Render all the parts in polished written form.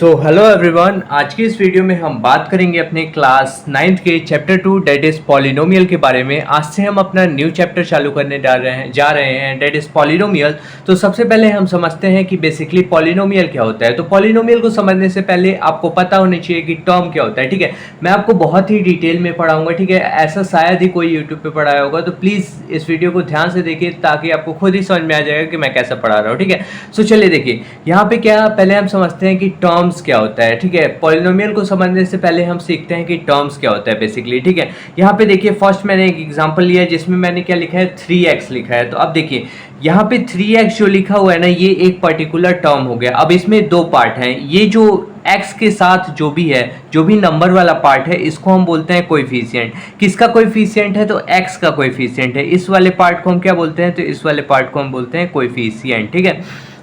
Hello everyone, आज की इस वीडियो में हम बात करेंगे अपने क्लास 9th के चैप्टर 2 डेट इज़ पॉलिनोमियल के बारे में। आज से हम अपना न्यू चैप्टर चालू करने जा रहे हैं डेट इज़ पॉलिनोमियल। तो सबसे पहले हम समझते हैं कि बेसिकली पॉलिनोमियल क्या होता है। तो पॉलिनोमियल को समझने से पहले आपको पता होना चाहिए कि टर्म क्या होता है। ठीक है, मैं आपको बहुत ही डिटेल में पढ़ाऊंगा। ठीक है, ऐसा शायद ही कोई यूट्यूब पर पढ़ाया होगा, तो प्लीज़ इस वीडियो को ध्यान से देखिए ताकि आपको खुद ही समझ में आ जाएगा कि मैं कैसा पढ़ा रहा हूँ। ठीक है, सो चलिए देखिए यहाँ पे क्या, पहले हम समझते हैं कि टर्म्स क्या होता है। ठीक है, पॉलिनोमियल को समझने से पहले हम सीखते हैं कि टर्म्स क्या होता है बेसिकली। ठीक है, यहाँ पे देखिए फर्स्ट मैंने एक एग्जांपल लिया है जिसमें मैंने क्या लिखा है, 3x लिखा है। तो अब देखिए यहाँ पे 3x जो लिखा हुआ है ना, ये एक पर्टिकुलर टर्म हो गया। अब इसमें दो पार्ट हैं। ये जो x के साथ जो भी है, जो भी नंबर वाला पार्ट है, इसको हम बोलते हैं कोएफिशिएंट। किसका कोएफिशिएंट है? तो x का कोएफिशिएंट है। इस वाले पार्ट को हम क्या बोलते हैं? तो इस वाले पार्ट को हम बोलते हैं कोएफिशिएंट। ठीक है,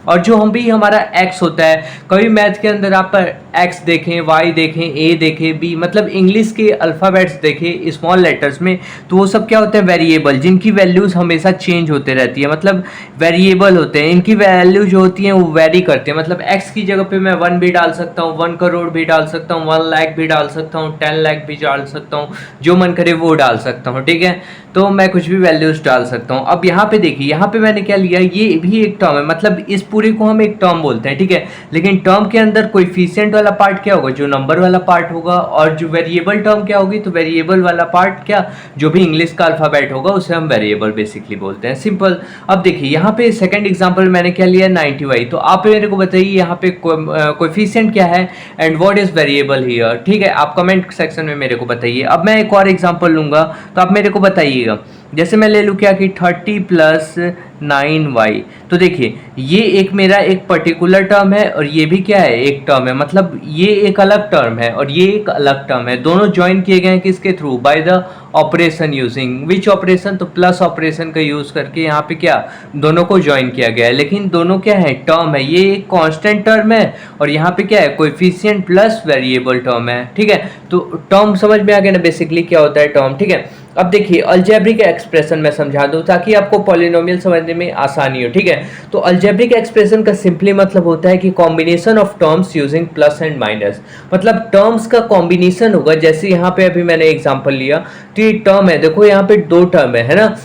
और जो हम भी हमारा x होता है, कभी मैथ के अंदर आप x देखें, y देखें, a देखें, b, मतलब इंग्लिश के अल्फ़ाबेट्स देखें स्मॉल लेटर्स में, तो वो सब क्या होते हैं? वेरिएबल, जिनकी वैल्यूज़ हमेशा चेंज होते रहती है, मतलब वेरिएबल होते हैं। इनकी वैल्यू जो होती है वो वेरी करते हैं। मतलब x की जगह पे मैं 1 भी डाल सकता हूँ, 1 करोड़ भी डाल सकता हूँ, 1 लाख भी डाल सकता हूँ, 10 लाख भी डाल सकता हूँ, जो मन करे वो डाल सकता हूँ। ठीक है, तो मैं कुछ भी वैल्यूज डाल सकता हूँ। अब यहाँ पे देखिए, यहाँ पे मैंने क्या लिया, ये भी एक टर्म है, मतलब इस पूरे को हम एक टर्म बोलते हैं। ठीक है, लेकिन टर्म के अंदर कोएफिशिएंट वाला पार्ट क्या होगा? जो नंबर वाला पार्ट होगा। और जो वेरिएबल टर्म क्या होगी? तो वेरिएबल वाला पार्ट क्या, जो भी इंग्लिश का अल्फाबेट होगा उसे हम वेरिएबल बेसिकली बोलते हैं। सिंपल। अब देखिए यहाँ पे सेकंड एग्जांपल मैंने क्या लिया, 90y। तो आप मेरे को बताइए यहाँ पे कोएफिशिएंट क्या है and what is variable here. ठीक है, आप कमेंट सेक्शन में मेरे को बताइए। अब मैं एक और एग्जांपल लूंगा, तो आप मेरे को बताइएगा। जैसे मैं ले लूँ क्या कि 30 प्लस 9y। तो देखिए ये एक मेरा एक पर्टिकुलर टर्म है और ये भी क्या है, एक टर्म है। मतलब ये एक अलग टर्म है और ये एक अलग टर्म है। दोनों ज्वाइन किए गए हैं किसके through? By the operation using which operation? तो प्लस ऑपरेशन का यूज करके यहाँ पे क्या, दोनों को ज्वाइन किया गया है। लेकिन दोनों क्या है, टर्म है। ये एक कांस्टेंट टर्म है और यहाँ पे क्या है, कोएफिशिएंट प्लस वेरिएबल टर्म है। ठीक है, तो टर्म समझ में आ गया ना बेसिकली क्या होता है टर्म। ठीक है, अब देखिए अलजेब्रिक एक्सप्रेशन मैं समझा दूं ताकि आपको पॉलिनोमियल समझने में आसानी हो। ठीक है, तो अलजेब्रिक एक्सप्रेशन का सिंपली मतलब होता है कि combination of terms using plus and minus. मतलब टर्म्स का कॉम्बिनेशन होगा। जैसे यहाँ पे अभी मैंने एग्जांपल लिया, तो ये टर्म है, देखो यहाँ पे दो टर्म है ना,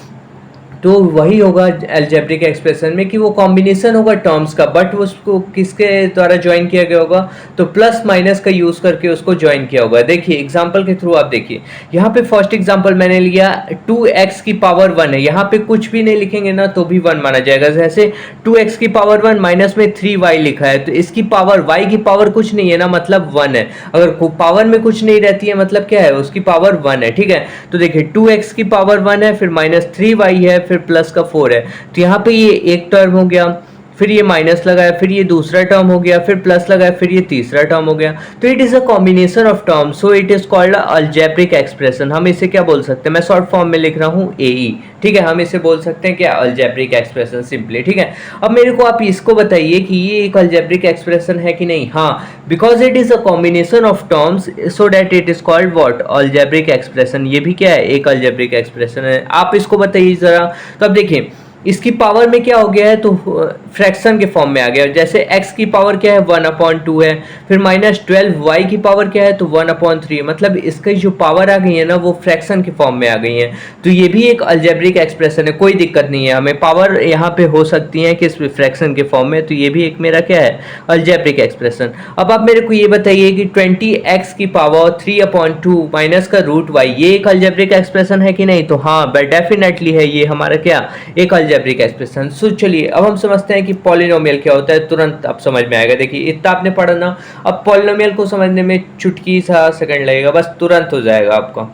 तो वही होगा अलजेब्रिक एक्सप्रेशन में कि वो कॉम्बिनेशन होगा टर्म्स का, बट उसको किसके द्वारा ज्वाइन किया गया होगा? तो प्लस माइनस का यूज करके उसको ज्वाइन किया होगा। देखिए एग्जांपल के थ्रू आप देखिए, यहाँ पे फर्स्ट एग्जांपल मैंने लिया 2x की पावर 1 है। यहाँ पे कुछ भी नहीं लिखेंगे ना तो भी 1 माना जाएगा। जैसे 2x की पावर 1 माइनस में 3y लिखा है, तो इसकी पावर, y की पावर कुछ नहीं है ना, मतलब 1 है। अगर पावर में कुछ नहीं रहती है मतलब क्या है, उसकी पावर 1 है। ठीक है, तो देखिए 2x की पावर 1 है, फिर माइनस 3y है, फिर प्लस का 4 है। तो यहाँ पे ये एक टर्म हो गया, फिर ये माइनस लगाया, फिर ये दूसरा टर्म हो गया, फिर प्लस लगाया, फिर ये तीसरा टर्म हो गया। तो it is a combination of terms, so it is called algebraic expression. हम इसे क्या बोल सकते हैं, मैं शॉर्ट फॉर्म में लिख रहा हूँ AE। ठीक है, हम इसे बोल सकते हैं क्या, अलजेब्रिक एक्सप्रेशन सिंपली। ठीक है, अब मेरे को आप इसको बताइए कि ये एक अलजेब्रिक एक्सप्रेशन है कि नहीं। हाँ, because it is a combination of terms so that it is called what, algebraic expression. ये भी क्या है, एक अलजेब्रिक एक्सप्रेशन है। आप इसको बताइए जरा। तो अब देखिए इसकी पावर में क्या हो गया है, तो फ्रैक्शन के फॉर्म में आ गया। जैसे x की पावर क्या है, 1/2 है, फिर माइनस 12y की पावर क्या है, तो 1/3। मतलब इसकी जो पावर आ गई है ना वो फ्रैक्शन के फॉर्म में आ गई है। तो ये भी एक अलजेब्रिक एक्सप्रेशन है, कोई दिक्कत नहीं है, हमें पावर यहाँ पे हो सकती है कि फ्रैक्शन के फॉर्म में। तो ये भी एक मेरा क्या है, अलजेब्रिक एक्सप्रेशन। अब आप मेरे को ये बताइए कि 20x की पावर 3/2 माइनस का √y, ये एक अलजेब्रिक एक्सप्रेशन है कि नहीं? तो हाँ डेफिनेटली है, ये हमारा क्या, एक अलजेब्रिक एक्सप्रेशन। सो चलिए अब हम समझते हैं कि पॉलिनोमियल क्या होता है। तुरंत आप समझ में आएगा। देखिए इतना आपने पढ़ा ना, अब पॉलिनोमियल को समझने में चुटकी सा सेकंड लगेगा, बस तुरंत हो जाएगा आपका।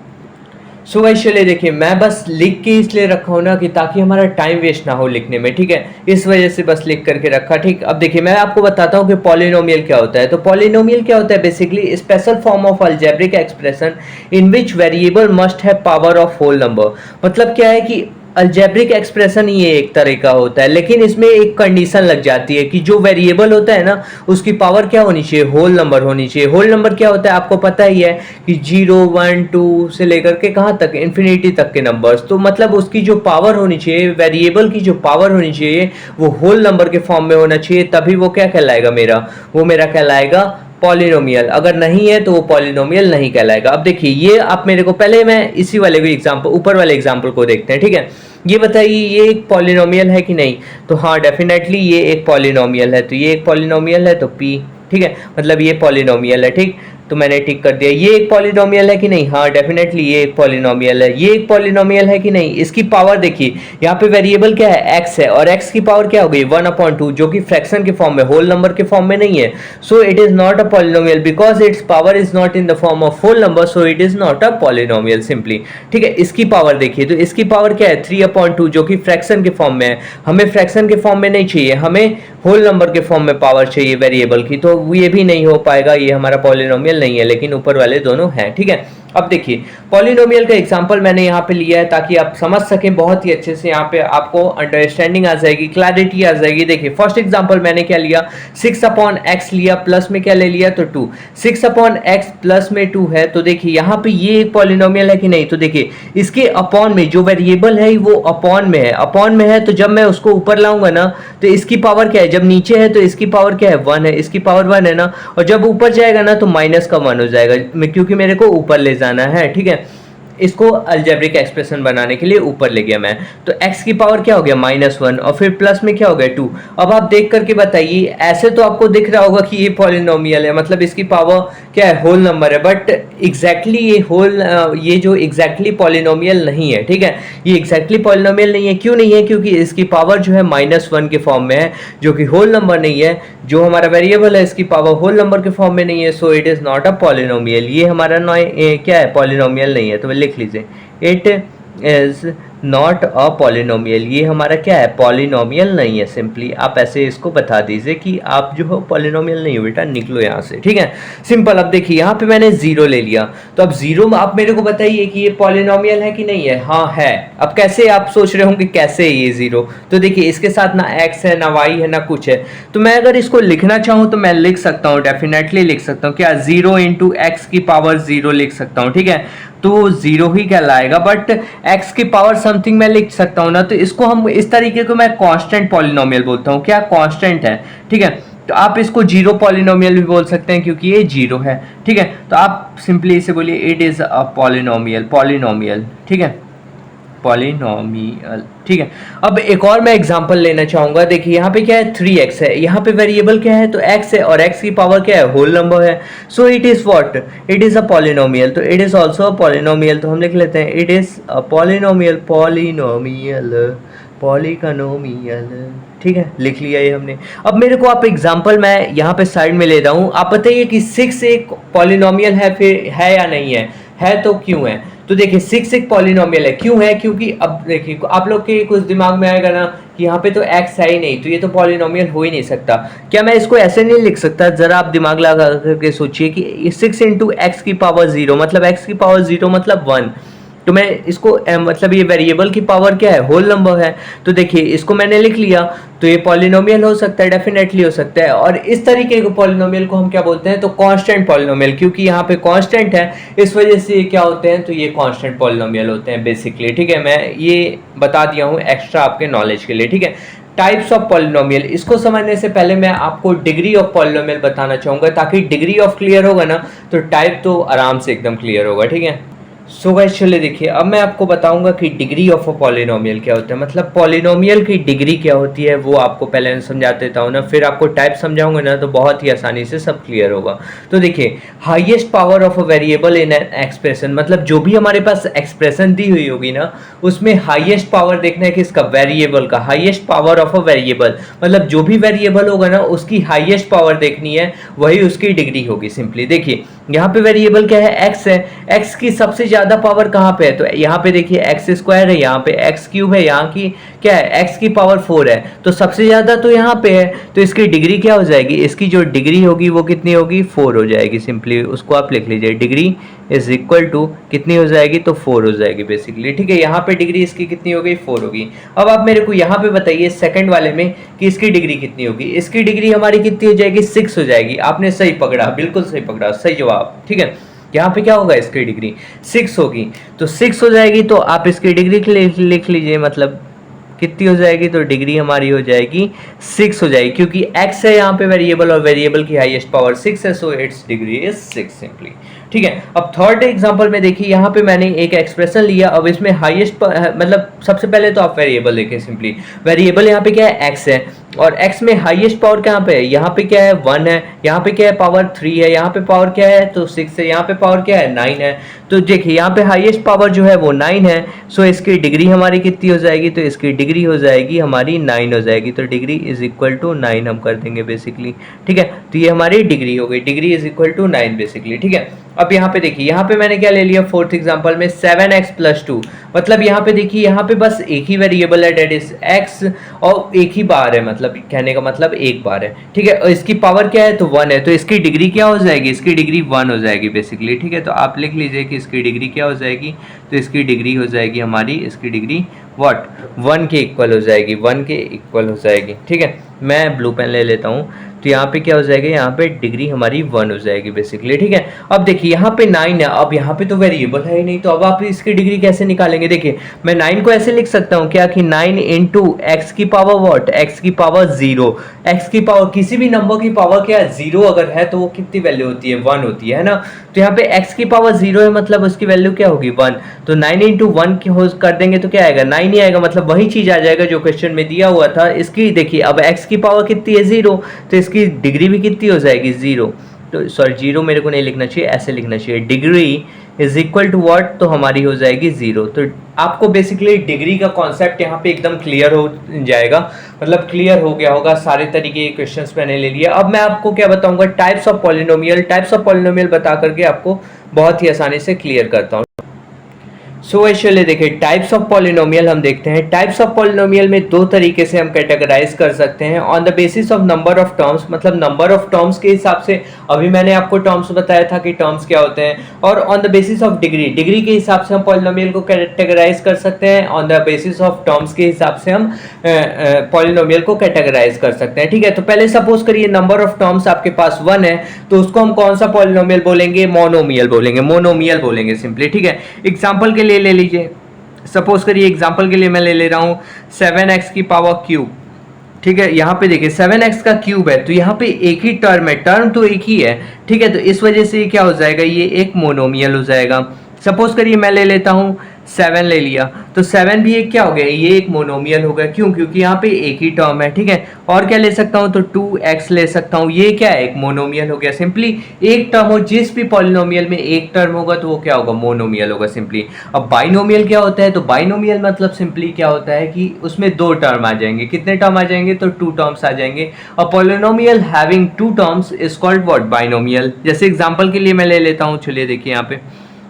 सो गाइस चलिए देखिए, मैं बस लिख के इसलिए रखा हूँ ना कि ताकि हमारा टाइम वेस्ट ना हो लिखने में। ठीक है, इस वजह से बस लिख करके रखा। ठीक, अब देखिए मैं आपको बताता हूँ कि पॉलिनोमियल क्या होता है। तो पॉलिनोमियल क्या होता है, basically special form of algebraic expression in which variable must have power of whole number. मतलब क्या है कि अलजेब्रिक एक्सप्रेशन ही एक तरह का होता है, लेकिन इसमें एक कंडीशन लग जाती है कि जो वेरिएबल होता है ना उसकी पावर क्या होनी चाहिए, होल नंबर होनी चाहिए। होल नंबर क्या होता है आपको पता ही है कि 0 1 2 से लेकर के कहाँ तक, इन्फिनिटी तक के नंबर्स। तो मतलब उसकी जो पावर होनी चाहिए, वेरिएबल की जो पावर होनी चाहिए वो होल नंबर के फॉर्म में होना चाहिए, तभी वो क्या कहलाएगा, वो मेरा कहलाएगा पॉलिनोमियल, अगर नहीं है तो वो पॉलिनोमियल नहीं कहलाएगा। अब देखिए ये आप मेरे को, पहले मैं इसी वाले को एग्जांपल, ऊपर वाले एग्जांपल को देखते हैं, ठीक है। ये बताइए ये एक पॉलिनोमियल है कि नहीं, तो हाँ डेफिनेटली ये एक पॉलिनोमियल है, तो ये एक पॉलिनोमियल है तो p, ठीक है, मतलब ये पॉलिनोमियल है, ठीक, तो मैंने टिक कर दिया। ये एक पॉलिनोमियल है कि नहीं, हाँ डेफिनेटली ये एक पॉलिनोमियल है। ये एक पॉलिनोमियल है कि नहीं, इसकी पावर देखिए, यहाँ पे वेरिएबल क्या है, x है, और x की पावर क्या हो गई 1/2, जो कि फ्रैक्शन के फॉर्म में, होल नंबर के फॉर्म में नहीं है। So it is not a polynomial because its power is not in the form of whole number, so it is not a polynomial simply, ठीक है। इसकी पावर देखिए, तो इसकी पावर क्या है 3/2, जो कि फ्रैक्शन के फॉर्म में है। हमें फ्रैक्शन के फॉर्म में नहीं चाहिए, हमें होल नंबर के फॉर्म में पावर चाहिए वेरिएबल की, तो ये भी नहीं हो पाएगा, ये हमारा पॉलिनोमियल नहीं है, लेकिन ऊपर वाले दोनों हैं, ठीक है। अब देखिए पॉलिनोमियल का एग्जांपल मैंने यहाँ पे लिया है ताकि आप समझ सकें बहुत ही अच्छे से, यहाँ पे आपको अंडरस्टैंडिंग आ जाएगी, क्लैरिटी आ जाएगी। देखिए फर्स्ट एग्जांपल मैंने क्या लिया, 6/x लिया, प्लस में क्या ले लिया, तो 2, 6/x प्लस में 2 है, तो देखिए यहाँ पे ये एक पॉलिनोमियल है कि नहीं, तो देखिए इसके अपॉन में जो वेरिएबल है वो अपॉन में है, अपॉन में है, तो जब मैं उसको ऊपर लाऊंगा ना तो इसकी पावर क्या है, जब नीचे है तो इसकी पावर क्या है 1 है, इसकी पावर 1 है ना, और जब ऊपर जाएगा ना तो माइनस का 1 हो जाएगा, क्योंकि मेरे को ऊपर ले जाना है, ठीक है। इसको अलजेब्रिक एक्सप्रेशन बनाने के लिए ऊपर ले गया मैं, तो x की पावर क्या हो गया -1, और फिर प्लस में क्या हो गया 2। अब आप देख करके बताइए, ऐसे तो आपको दिख रहा होगा कि ये पॉलिनोमियल है, मतलब इसकी पावर क्या है, होल नंबर है, बट एग्जैक्टली ये जो एग्जैक्टली पॉलिनोमियल नहीं है, ठीक है, ये एग्जैक्टली पॉलिनोमियल नहीं है। क्यों नहीं है, क्योंकि इसकी पावर जो है -1 के फॉर्म में है, जो कि होल नंबर नहीं है, जो हमारा वेरिएबल है इसकी पावर होल नंबर के फॉर्म में नहीं है, so it is not a polynomial, ये हमारा क्या है, पॉलिनोमियल नहीं है। तो लिख लीजिए it is not a polynomial, ये हमारा क्या है, पॉलिनोमियल नहीं है। सिंपली आप ऐसे इसको बता दीजिए कि आप जो हो पॉलिनोमियल नहीं हो बेटा, निकलो यहाँ से, ठीक है, सिंपल। अब देखिए यहाँ पे मैंने 0 ले लिया, तो अब 0 आप मेरे को बताइए कि ये पॉलिनोमियल है कि नहीं है, हाँ है। अब कैसे, आप सोच रहे होंगे कैसे है ये 0, तो देखिए इसके साथ ना x है ना y है ना कुछ है, तो मैं अगर इसको लिखना चाहूँ तो मैं लिख सकता हूँ, डेफिनेटली लिख सकता हूँ, क्या 0 × x की पावर 0 लिख सकता हूँ, ठीक है, तो 0 ही कहलाएगा, बट x की पावर समथिंग मैं लिख सकता हूँ ना, तो इसको हम इस तरीके को मैं कांस्टेंट पॉलिनोमियल बोलता हूँ, क्या कांस्टेंट है, ठीक है। तो आप इसको 0 पॉलिनोमियल भी बोल सकते हैं क्योंकि ये 0 है, ठीक है। तो आप सिंपली इसे बोलिए इट इज अ पॉलिनोमियल, ठीक है, पॉलिनोमियल, ठीक है। अब एक और मैं एग्जांपल लेना चाहूंगा, देखिए यहाँ पे क्या है 3x है, यहाँ पे वेरिएबल क्या है, तो x है, और x की पावर क्या है, होल नंबर है, so it is what, it is a polynomial, तो it is also a polynomial, तो हम लिख लेते हैं it is a polynomial, polynomial, ठीक है, लिख लिया ये हमने। अब मेरे को आप एग्जांपल मैं यहाँ पे साइड में ले रहा हूँ, आप बताइए कि 6 एक पॉलिनोमियल है, फिर है या नहीं है तो क्यों है, तो देखिए 6 एक पॉलिनोमियल है, क्यों है, क्योंकि अब देखिए आप लोग के कुछ दिमाग में आएगा ना कि यहाँ पे तो x है ही नहीं, तो ये तो पॉलिनोमियल हो ही नहीं सकता। क्या मैं इसको ऐसे नहीं लिख सकता, जरा आप दिमाग लगा करके सोचिए कि 6 × x की पावर 0 मतलब x की पावर 0 मतलब 1, तो मैं इसको मतलब ये वेरिएबल की पावर क्या है, होल नंबर है, तो देखिए इसको मैंने लिख लिया, तो ये पॉलिनोमियल हो सकता है, डेफिनेटली हो सकता है। और इस तरीके के पॉलिनोमियल को हम क्या बोलते हैं, तो कांस्टेंट पॉलिनोमियल, क्योंकि यहाँ पे कांस्टेंट है इस वजह से ये क्या होते हैं, तो ये कांस्टेंट पॉलिनोमियल होते हैं बेसिकली, ठीक है। मैं ये बता दिया हूँ एक्स्ट्रा आपके नॉलेज के लिए, ठीक है। टाइप्स ऑफ पॉलिनोमियल, इसको समझने से पहले मैं आपको डिग्री ऑफ पॉलिनोमियल बताना चाहूँगा, ताकि डिग्री ऑफ क्लियर होगा ना तो टाइप तो आराम से एकदम क्लियर होगा, ठीक है। सो गाइस चलिए देखिए, अब मैं आपको बताऊंगा कि डिग्री ऑफ अ पॉलिनोमियल क्या होता है, मतलब पॉलिनोमियल की डिग्री क्या होती है, वो आपको पहले मैं समझा देता हूँ ना, फिर आपको टाइप समझाऊंगा ना तो बहुत ही आसानी से सब क्लियर होगा। तो देखिए highest power of a variable in an expression, मतलब जो भी हमारे पास एक्सप्रेशन दी हुई होगी ना उसमें हाईएस्ट पावर देखना है किसका, वेरिएबल का, highest power of a variable, मतलब जो भी वेरिएबल होगा ना उसकी हाईएस्ट पावर देखनी है, वही उसकी डिग्री होगी। सिंपली देखिए यहाँ पे वेरिएबल क्या है, x है, x की सबसे ज्यादा पावर कहाँ पे है, तो यहाँ पे देखिए x² है, यहाँ पे x³ है, यहाँ की क्या है, x की पावर 4 है, तो सबसे ज्यादा तो यहाँ पे है, तो इसकी डिग्री क्या हो जाएगी, इसकी जो डिग्री होगी वो कितनी होगी, 4 हो जाएगी। सिंपली उसको आप लिख लीजिए, डिग्री इज इक्वल टू कितनी हो जाएगी, तो 4 हो जाएगी बेसिकली, ठीक है। यहाँ पे डिग्री इसकी कितनी हो गई, 4 होगी। अब आप मेरे को यहाँ पे बताइए सेकंड वाले में कि इसकी डिग्री कितनी होगी, इसकी डिग्री हमारी कितनी हो जाएगी, 6 हो जाएगी। आपने सही पकड़ा, बिल्कुल सही पकड़ा, सही जवाब, ठीक है। यहाँ पे क्या होगा, इसकी डिग्री 6 होगी, तो 6 हो जाएगी, तो आप इसकी डिग्री लिख लीजिए, मतलब कितनी हो जाएगी, तो डिग्री हमारी हो जाएगी 6 हो जाएगी, क्योंकि x है यहाँ पे वेरिएबल और वेरिएबल की हाईएस्ट पावर 6 है, so it's degree is 6 simply. ठीक है, अब थर्ड एग्जांपल में देखिए यहाँ पे मैंने एक एक्सप्रेशन लिया। अब इसमें हाईएस्ट मतलब सबसे पहले तो आप वेरिएबल देखिए, सिंपली वेरिएबल यहाँ पे क्या है, x है, और x में हाईएस्ट पावर कहाँ पे है, यहाँ पे क्या है 1 है, यहाँ पे क्या है पावर 3 है, यहाँ पे पावर क्या है तो 6 है, यहाँ पे पावर क्या है 9 है। तो देखिए यहाँ पे हाईएस्ट पावर जो है वो 9 है, सो इसकी डिग्री हमारी कितनी हो जाएगी, तो इसकी डिग्री हो जाएगी हमारी 9 हो जाएगी, तो डिग्री इज इक्वल टू 9 हम कर देंगे बेसिकली। ठीक है, तो ये हमारी डिग्री हो गई, degree is equal to 9 basically. ठीक है, अब यहाँ पे देखिए, यहाँ पे मैंने क्या ले लिया फोर्थ एग्जांपल में 7x + 2, मतलब यहाँ पे देखिए यहाँ पे बस एक ही वेरिएबल है, डेट इज x, और एक ही बार है, मतलब कहने का मतलब एक बार है। ठीक है, और इसकी पावर क्या है तो 1 है, तो इसकी डिग्री क्या हो जाएगी, इसकी डिग्री 1 हो जाएगी बेसिकली। ठीक है, तो आप लिख लीजिए कि इसकी डिग्री क्या हो जाएगी, तो इसकी डिग्री हो जाएगी हमारी, इसकी डिग्री व्हाट 1 के इक्वल हो जाएगी, 1 के इक्वल हो जाएगी। ठीक है, मैं ब्लू पेन ले लेता हूँ, तो यहाँ पे क्या हो जाएगा, यहाँ पे डिग्री हमारी 1 हो जाएगी बेसिकली। ठीक है, अब देखिए यहाँ पे 9 है, अब यहाँ पे तो वेरिएबल है ही नहीं, तो अब आप इसकी डिग्री कैसे निकालेंगे। देखिए मैं 9 को ऐसे लिख सकता हूँ क्या कि 9 इंटू एक्स की पावर व्हाट, एक्स की पावर 0, एक्स की पावर किसी भी नंबर की पावर क्या है 0 अगर है तो वो कितनी वैल्यू होती है 1 होती है ना। तो यहाँ पे x की पावर 0 है, मतलब उसकी वैल्यू क्या होगी 1, तो 9 इंटू 1 की हो कर देंगे तो क्या आएगा 9 ही आएगा, मतलब वही चीज आ जाएगा जो क्वेश्चन में दिया हुआ था। इसकी देखिए अब x की पावर कितनी है 0, तो इसकी डिग्री भी कितनी हो जाएगी 0, तो सॉरी 0 मेरे को नहीं लिखना चाहिए, ऐसे लिखना चाहिए, degree is equal to what, तो हमारी हो जाएगी 0। तो आपको बेसिकली डिग्री का कॉन्सेप्ट यहाँ पे एकदम क्लियर हो जाएगा, मतलब क्लियर हो गया होगा, सारे तरीके के क्वेश्चंस मैंने ले लिए। अब मैं आपको क्या बताऊंगा, types of polynomial, types of polynomial बता करके आपको बहुत ही आसानी से क्लियर करता हूँ। सो चलिए देखिए टाइप्स ऑफ पॉलिनोमियल हम देखते हैं। टाइप्स ऑफ पॉलिनोमियल में दो तरीके से हम कैटेगराइज कर सकते हैं, on the basis of number of terms, मतलब नंबर ऑफ टर्म्स के हिसाब से, अभी मैंने आपको टर्म्स बताया था कि टर्म्स क्या होते हैं, और on the basis of degree, degree के हिसाब से हम पॉलिनोमियल को कैटेगराइज कर सकते हैं, on the basis of terms के हिसाब से हम पॉलिनोमियल को कैटेगराइज कर सकते हैं। ठीक है, तो पहले सपोज करिए नंबर ऑफ टर्म्स आपके पास 1 है, तो उसको हम कौन सा पॉलिनोमियल बोलेंगे, मोनोमियल बोलेंगे, मोनोमियल बोलेंगे सिंपली। ठीक है, एग्जांपल के लिए ले लीजिए, सपोज करिए एग्जांपल के लिए मैं ले ले रहा हूं 7x की पावर क्यूब। ठीक है, यहाँ पे देखिए 7x का क्यूब है, तो यहाँ पे एक ही टर्म है, टर्म तो एक ही है। ठीक है, तो इस वजह से क्या हो जाएगा, ये एक मोनोमियल हो जाएगा। सपोज करिए मैं ले लेता हूँ 7 ले लिया, तो 7 भी एक क्या हो गया, ये एक मोनोमियल हो गया, क्यों, क्योंकि यहाँ पे एक ही टर्म है। ठीक है, और क्या ले सकता हूँ, तो 2x ले सकता हूँ, ये क्या है, एक मोनोमियल हो गया। सिंपली एक टर्म हो, जिस भी पॉलिनोमियल में एक टर्म होगा तो वो क्या होगा, मोनोमियल होगा सिंपली। अब बाइनोमियल क्या होता है, तो बाइनोमियल मतलब सिंपली क्या होता है कि उसमें दो टर्म आ जाएंगे, कितने टर्म आ जाएंगे, तो 2 टर्म्स आ जाएंगे। A polynomial having 2 terms is called what, binomial. जैसे एग्जांपल के लिए मैं ले लेता हूँ, चलिए देखिए यहाँ पे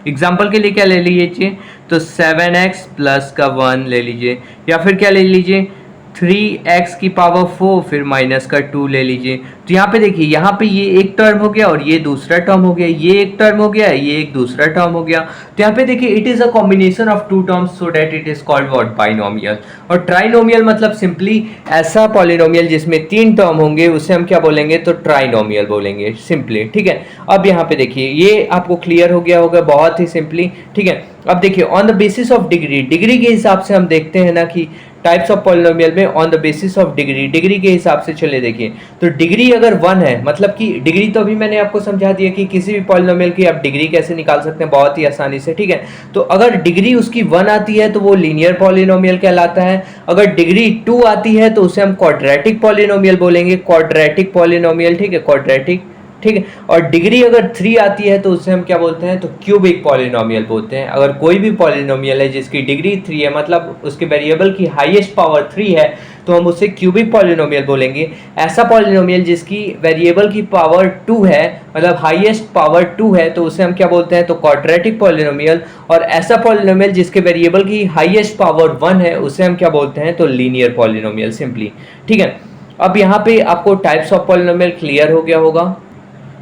एग्जाम्पल के लिए क्या ले लीजिए, तो 7x प्लस का 1 ले लीजिए, या फिर क्या ले लीजिए 3x की पावर 4 फिर माइनस का 2 ले लीजिए। तो यहाँ पे देखिए, यहाँ पे ये एक टर्म हो गया और ये दूसरा टर्म हो गया, ये एक टर्म हो गया, ये एक दूसरा टर्म हो गया। तो यहाँ पे देखिए it is a combination of 2 terms, so that it is called what, binomial. और ट्राइनोमियल मतलब सिंपली ऐसा पॉलिनोमियल जिसमें 3 टर्म होंगे, उसे हम क्या बोलेंगे, तो ट्राइनोमियल बोलेंगे सिंपली। ठीक है, अब यहाँ पे देखिए ये आपको क्लियर हो गया होगा बहुत ही सिंपली। ठीक है, अब देखिए on the basis of degree, degree के हिसाब से हम देखते हैं ना कि टाइप्स ऑफ पॉलिनोमियल में on the basis of degree, degree के हिसाब से चले देखिए, तो डिग्री अगर 1 है, मतलब कि डिग्री तो अभी मैंने आपको समझा दिया कि किसी भी पॉलिनोमियल की आप डिग्री कैसे निकाल सकते हैं बहुत ही आसानी से। ठीक है, तो अगर डिग्री उसकी 1 आती है तो वो लीनियर पॉलिनोमियल कहलाता है, अगर डिग्री 2 आती है तो उसे हम क्वाड्रेटिक पॉलिनोमियल बोलेंगे, क्वाड्रेटिक पॉलिनोमियल। ठीक है, क्वाड्रेटिक। ठीक है, और डिग्री अगर 3 आती है तो उसे हम क्या बोलते हैं, तो क्यूबिक पॉलिनोमियल बोलते हैं। अगर कोई भी पॉलिनोमियल है जिसकी डिग्री 3 है, मतलब उसके वेरिएबल की हाईएस्ट पावर 3 है, तो हम उसे क्यूबिक पॉलिनोमियल बोलेंगे। ऐसा पॉलिनोमियल जिसकी वेरिएबल की पावर 2 है, मतलब हाईएस्ट पावर 2 है, तो उसे हम क्या बोलते हैं, तो क्वाड्रेटिक पॉलिनोमियल। और ऐसा पॉलिनोमियल जिसके वेरिएबल की हाईएस्ट पावर 1 है, उसे हम क्या बोलते हैं, तो लीनियर पॉलिनोमियल सिंपली। ठीक है, अब यहाँ पे आपको टाइप्स ऑफ पॉलिनोमियल क्लियर हो गया होगा।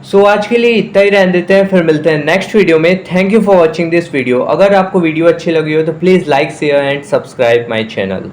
सो आज के लिए इतना ही रहने देते हैं, फिर मिलते हैं नेक्स्ट वीडियो में। Thank you for watching this video. अगर आपको वीडियो अच्छी लगी हो तो please like, share and subscribe my channel.